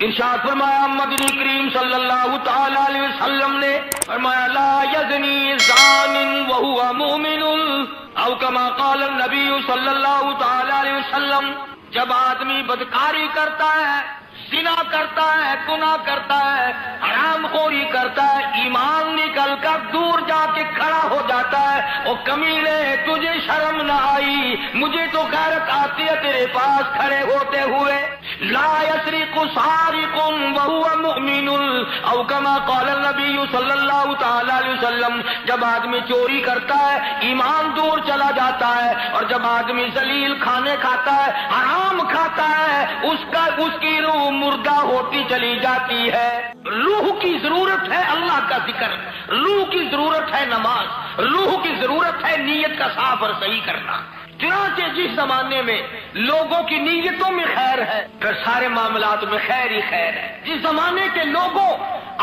ارشاد فرمایا مدنی کریم صلی اللہ تعالی علیہ وسلم نے فرمایا لا یزنی زان وہو مؤمن او کما قال النبی صلی اللہ تعالی علیہ وسلم، جب آدمی بدکاری کرتا ہے، زنا کرتا ہے، گناہ کرتا ہے، حرام خوری کرتا ہے، ایمان نکل کر دور جا کے کھڑا ہو جاتا ہے، او کمینے تجھے شرم نہ آئی، مجھے تو غیرت آتی ہے تیرے پاس کھڑے ہوتے ہوئے. لا یسرق سارق وهو مؤمن او کما قال النبی صلی اللہ تعالی علیہ وسلم، جب آدمی چوری کرتا ہے ایمان دور چلا جاتا ہے، اور جب آدمی ذلیل کھانے کھاتا ہے، حرام کھاتا ہے، اس کی روح مردہ ہوتی چلی جاتی ہے. روح کی ضرورت ہے اللہ کا ذکر، روح کی ضرورت ہے نماز، روح کی ضرورت ہے نیت کا صاف اور صحیح کرنا. چنانچہ جس زمانے میں لوگوں کی نیتوں میں خیر ہے پھر سارے معاملات میں خیر ہی خیر ہے. جس زمانے کے لوگوں،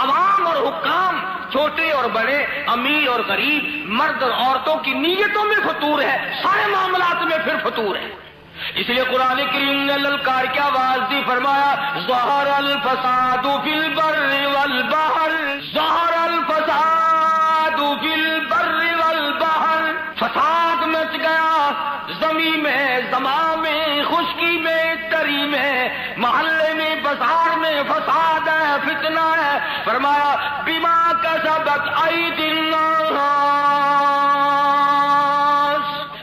عوام اور حکام، چھوٹے اور بڑے، امیر اور غریب، مرد اور عورتوں کی نیتوں میں فطور ہے، سارے معاملات میں پھر فطور ہے. اس لیے قرآن کریم نے للکار کی آواز دی، فرمایا ظہر الفساد فی البر والبحر، ظہر الفساد فی البر والبحر، فساد مچ گیا زمین میں، زماں میں، خشکی میں، تری میں، محلے میں، بازار میں فساد ہے، فتنہ ہے. فرمایا بما کسبت ایدی الناس،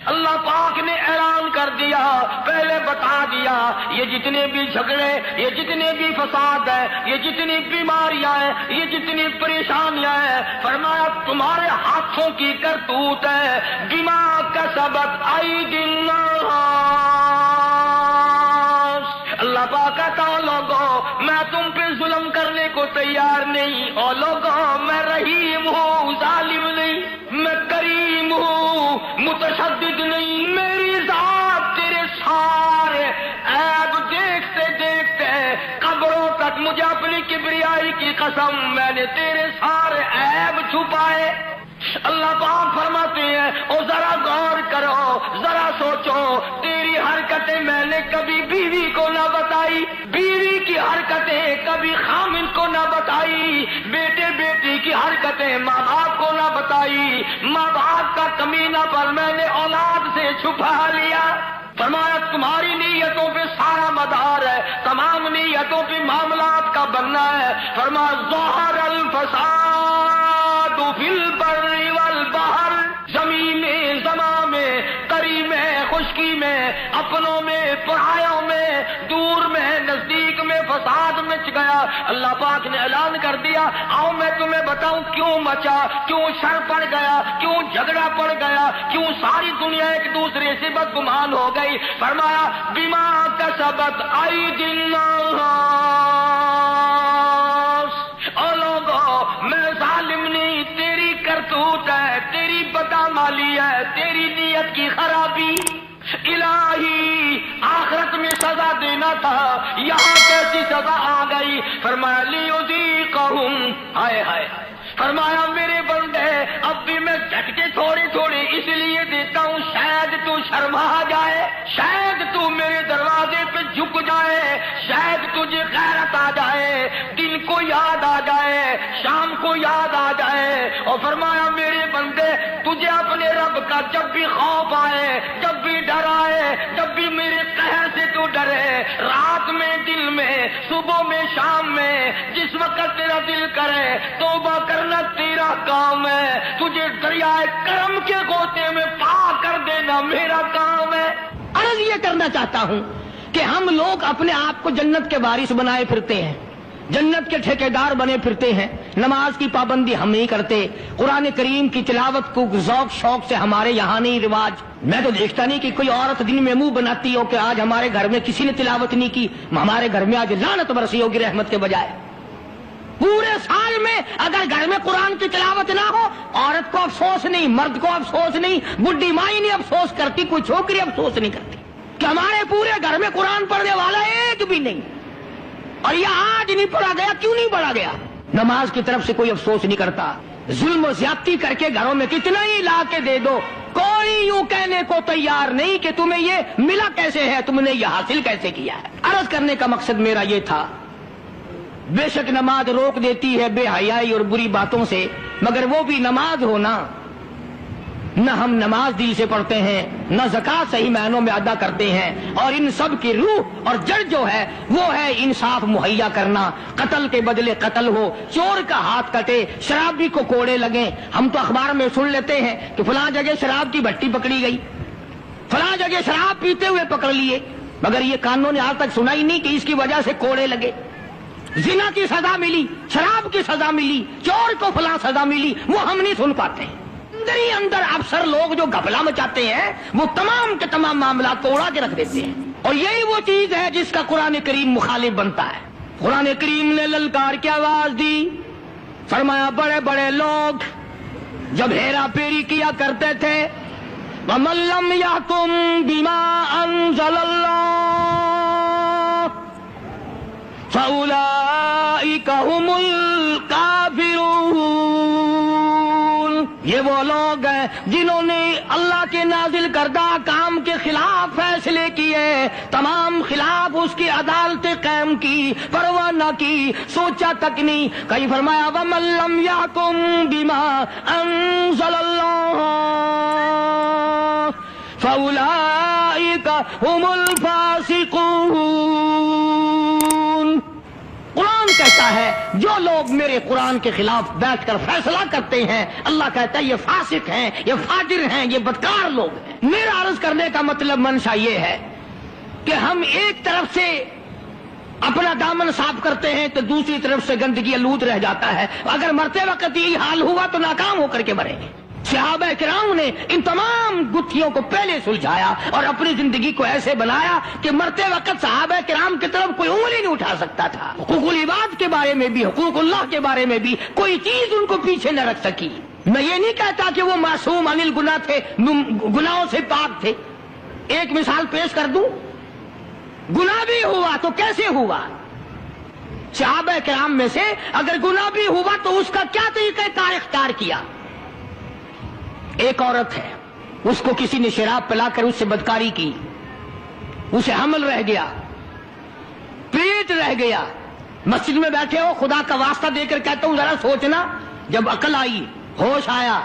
اللہ پاک نے اعلان کر دیا، پہلے بتا دیا یہ جتنے بھی جھگڑے، یہ جتنے بھی فساد ہے، یہ جتنی بیماریاں ہیں، یہ جتنی پریشانیاں ہیں، فرمایا تمہارے ہاتھوں کی کرتوت ہے. بما کسبت ایدی الناس، اللہ پاک کہتا لوگوں میں تم پہ ظلم کرنے کو تیار نہیں، اور لوگوں میں رحیم ہوں، ظالم نہیں، میں کریم ہوں، متشدد نہیں. میری ذات تیرے سارے عیب دیکھتے دیکھتے قبروں تک، مجھے اپنی کبریائی کی قسم میں نے تیرے سارے عیب چھپائے. اللہ پاک فرماتے ہیں او ذرا غور کرو، ذرا سوچو، تیری حرکتیں میں نے کبھی بیوی کو نہ بتائی، بیوی کی حرکتیں کبھی خامن کو نہ بتائی، بیٹے بیٹی کی حرکتیں ماں باپ کو نہ بتائی، ماں باپ کا کمینہ پر میں نے اولاد سے چھپا لیا. فرمایا تمہاری نیتوں پہ سارا مدار ہے، تمام نیتوں پہ معاملات کا بننا ہے. فرمایا ظہر الفساد فی البر والبحر، زمین میں، زماں میں، قری میں، خشکی میں، اپنوں میں، پرایوں میں، دور میں، نزدیک میں فساد مچ گیا. اللہ پاک نے اعلان کر دیا آؤ میں تمہیں بتاؤں کیوں مچا، کیوں شر پڑ گیا، کیوں جھگڑا پڑ گیا، کیوں ساری دنیا ایک دوسرے سے بدگمان ہو گئی. فرمایا بما کسبت ایدی الناس، اور لوگوں میں ظالم نہیں، تیری کرتوت ہے، تیری بدعمالی ہے، تیری نیت کی خرابی. الہی آخرت میں سزا دینا تھا، یہاں کیسی سزا آ گئی. فرمایا لیذیقہم، ہائے ہائے، فرمایا میرے بندے اب بھی میں جھٹکے تھوڑے تھوڑے اس لیے دیتا ہوں شاید تو شرما جائے، شاید تو میرے دروازے پہ جھک جائے، شاید تجھے غیرت آ جائے، دن کو یاد آ جائے، شام کو یاد آ جائے. اور فرمایا میرے بندے تجھے اپنے رب کا جب بھی خوف آئے، جب بھی ڈر آئے، جب بھی میرے قہر سے تو ڈرے، رات میں، دل میں، صبح میں، شام میں، جس وقت تیرا دل کرے توبہ کرنا تیرا کام ہے، تجھے دریائے کرم کے گوتے میں پا کر دینا میرا کام ہے. عرض یہ کرنا چاہتا ہوں کہ ہم لوگ اپنے آپ کو جنت کے وارث بنائے پھرتے ہیں، جنت کے ٹھیکیدار بنے پھرتے ہیں. نماز کی پابندی ہم نہیں کرتے، قرآن کریم کی تلاوت کو ذوق شوق سے ہمارے یہاں نہیں رواج. میں تو دیکھتا نہیں کہ کوئی عورت دن میں منہ بناتی ہو کہ آج ہمارے گھر میں کسی نے تلاوت نہیں کی، ہمارے گھر میں آج لعنت برسی ہوگی رحمت کے بجائے. پورے سال میں اگر گھر میں قرآن کی تلاوت نہ ہو، عورت کو افسوس نہیں، مرد کو افسوس نہیں، بڈھی مائی نہیں افسوس کرتی، کوئی چھوکری افسوس نہیں کرتی کہ ہمارے پورے گھر میں قرآن پڑھنے والا ایک بھی نہیں. اور یہ آج نہیں پڑھا گیا، کیوں نہیں پڑھا گیا؟ نماز کی طرف سے کوئی افسوس نہیں کرتا. ظلم و زیادتی کر کے گھروں میں کتنا ہی لا کے دے دو، کوئی یوں کہنے کو تیار نہیں کہ تمہیں یہ ملا کیسے ہے، تم نے یہ حاصل کیسے کیا ہے. عرض کرنے کا مقصد میرا یہ تھا بے شک نماز روک دیتی ہے بے حیائی اور بری باتوں سے، مگر وہ بھی نماز ہو نا، نہ ہم نماز دل سے پڑھتے ہیں، نہ زکوٰۃ صحیح معنوں میں ادا کرتے ہیں، اور ان سب کی روح اور جڑ جو ہے وہ ہے انصاف مہیا کرنا، قتل کے بدلے قتل ہو، چور کا ہاتھ کٹے، شرابی کو کوڑے لگیں۔ ہم تو اخبار میں سن لیتے ہیں کہ فلاں جگہ شراب کی بھٹی پکڑی گئی، فلاں جگہ شراب پیتے ہوئے پکڑ لیے، مگر یہ قانون نے آج تک سنا ہی نہیں کہ اس کی وجہ سے کوڑے لگے۔ زنا کی سزا ملی، شراب کی سزا ملی، چور کو فلاں سزا ملی، وہ ہم نہیں سن پاتے ہیں۔ اندر ہی اندر افسر لوگ جو گھپلا مچاتے ہیں وہ تمام کے تمام معاملات کو اڑا کے رکھ دیتے ہیں، اور یہی وہ چیز ہے جس کا قرآن کریم مخالف بنتا ہے۔ قرآن کریم نے للکار کی آواز دی، فرمایا بڑے بڑے لوگ جب ہیرا پھیری کیا کرتے تھے، وَمَن لَّمْ يَحْكُم بِمَا أَنزَلَ اللَّهُ فَأُولَٰئِكَ هُمُ الْكَافِرُونَ۔ یہ وہ لوگ ہیں جنہوں نے اللہ کے نازل کردہ کام کے خلاف فیصلے کیے، تمام خلاف اس کی عدالتیں قائم کی، پرواہ نہ کی، سوچا تک نہیں۔ کہیں فرمایا وَمَن لَّمْ يَحْكُم بِمَا أَنزَلَ اللَّهُ فَأُولَٰئِكَ هُمُ الْفَاسِقُونَ۔ قرآن کہتا ہے جو لوگ میرے قرآن کے خلاف بیٹھ کر فیصلہ کرتے ہیں، اللہ کہتا ہے یہ فاسق ہیں، یہ فاجر ہیں، یہ بدکار لوگ ہیں۔ میرا عرض کرنے کا مطلب منشا یہ ہے کہ ہم ایک طرف سے اپنا دامن صاف کرتے ہیں تو دوسری طرف سے گندگی آلود رہ جاتا ہے۔ اگر مرتے وقت یہی حال ہوا تو ناکام ہو کر کے مریں گے۔ صحابہ کرام نے ان تمام گتھیوں کو پہلے سلجھایا اور اپنی زندگی کو ایسے بنایا کہ مرتے وقت صحابہ کرام کی طرف کوئی انگلی نہیں اٹھا سکتا تھا۔ حقوق العباد کے بارے میں بھی، حقوق اللہ کے بارے میں بھی کوئی چیز ان کو پیچھے نہ رکھ سکی۔ میں یہ نہیں کہتا کہ وہ معصوم عن الگناہ تھے، گناہوں سے پاک تھے۔ ایک مثال پیش کر دوں، گناہ بھی ہوا تو کیسے ہوا؟ صحابہ کرام میں سے اگر گناہ بھی ہوا تو اس کا کیا طریقہ کار اختیار کیا؟ ایک عورت ہے، اس کو کسی نے شراب پلا کر اس سے بدکاری کی، اسے حمل رہ گیا، پیٹ رہ گیا۔ مسجد میں بیٹھے ہو، خدا کا واسطہ دے کر کہتا ہوں ذرا سوچنا، جب عقل آئی، ہوش آیا،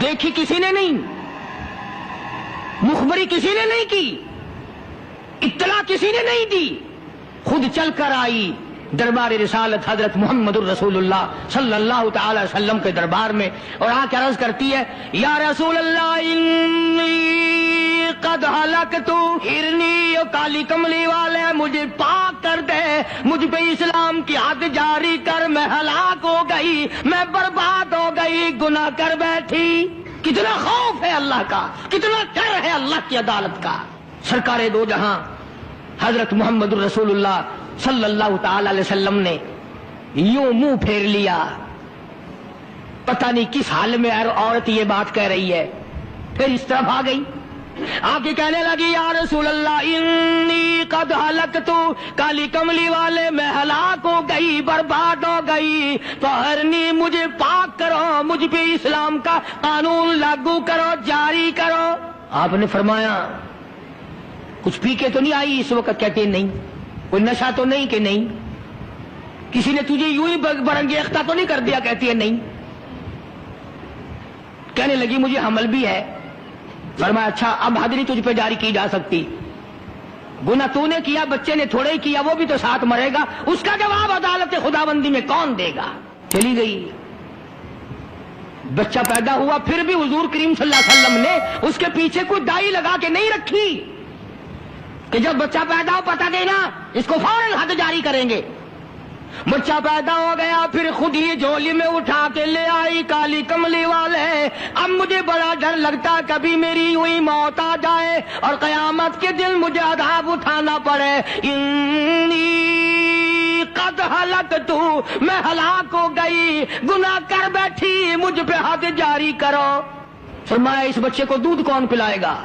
دیکھی کسی نے نہیں، مخبری کسی نے نہیں کی، اطلاع کسی نے نہیں دی، خود چل کر آئی دربار رسالت حضرت محمد الرسول اللہ صلی اللہ تعالی وسلم کے دربار میں، اور آ کے عرض کرتی ہے یا رسول اللہ انی قد ہلکت، ہرنی اور کالی کملی والے مجھے پاک کر دے، مجھ پہ اسلام کی حد جاری کر، میں ہلاک ہو گئی، میں برباد ہو گئی، گناہ کر بیٹھی۔ کتنا خوف ہے اللہ کا، کتنا ڈر ہے اللہ کی عدالت کا۔ سرکار دو جہاں حضرت محمد الرسول اللہ صلی اللہ تعالی علیہ وسلم نے یوں منہ پھیر لیا، پتہ نہیں کس حال میں عورت یہ بات کہہ رہی ہے، پھر اس طرف آ گئی، آگے کہنے لگی یا رسول اللہ انی قد ہلکت، کالی کملی والے میں ہلاک ہو گئی، برباد ہو گئی، طہرنی مجھے پاک کرو، مجھ پہ اسلام کا قانون لاگو کرو، جاری کرو۔ آپ نے فرمایا کچھ پی کے تو نہیں آئی اس وقت؟ کہتے نہیں۔ کوئی نشہ تو نہیں؟ کہ نہیں۔ کسی نے تجھے یوں ہی برنگیختہ تو نہیں کر دیا؟ کہتی ہے نہیں۔ کہنے لگی مجھے حمل بھی ہے۔ فرمایا اچھا اب حد نہیں تجھ پہ جاری کی جا سکتی، گناہ تو نے کیا، بچے نے تھوڑے ہی کیا، وہ بھی تو ساتھ مرے گا، اس کا جواب عدالت خداوندی میں کون دے گا؟ چلی گئی، بچہ پیدا ہوا، پھر بھی حضور کریم صلی اللہ علیہ وسلم نے اس کے پیچھے کوئی دائی لگا کے نہیں رکھی کہ جب بچہ پیدا ہو پتہ دینا، اس کو فوراً حد جاری کریں گے۔ بچہ پیدا ہو گیا، پھر خود ہی جھولی میں اٹھا کے لے آئی کالی کملی والے۔ اب مجھے بڑا ڈر لگتا کبھی میری یوں ہی موت آ جائے اور قیامت کے دن مجھے عذاب اٹھانا پڑے۔ انی قد ہلکت، میں ہلاک ہو گئی، گناہ کر بیٹھی، مجھ پہ حد جاری کرو۔ فرمایا اس بچے کو دودھ کون پلائے گا؟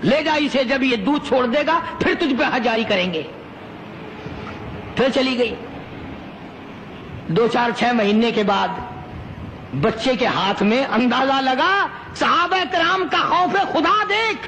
لے جا اسے، جب یہ دودھ چھوڑ دے گا پھر تجھ پہ حد جاری کریں گے۔ پھر چلی گئی، 2-4-6 مہینے کے بعد بچے کے ہاتھ میں اندازہ لگا، صحابہ کرام کا خوف خدا دیکھ،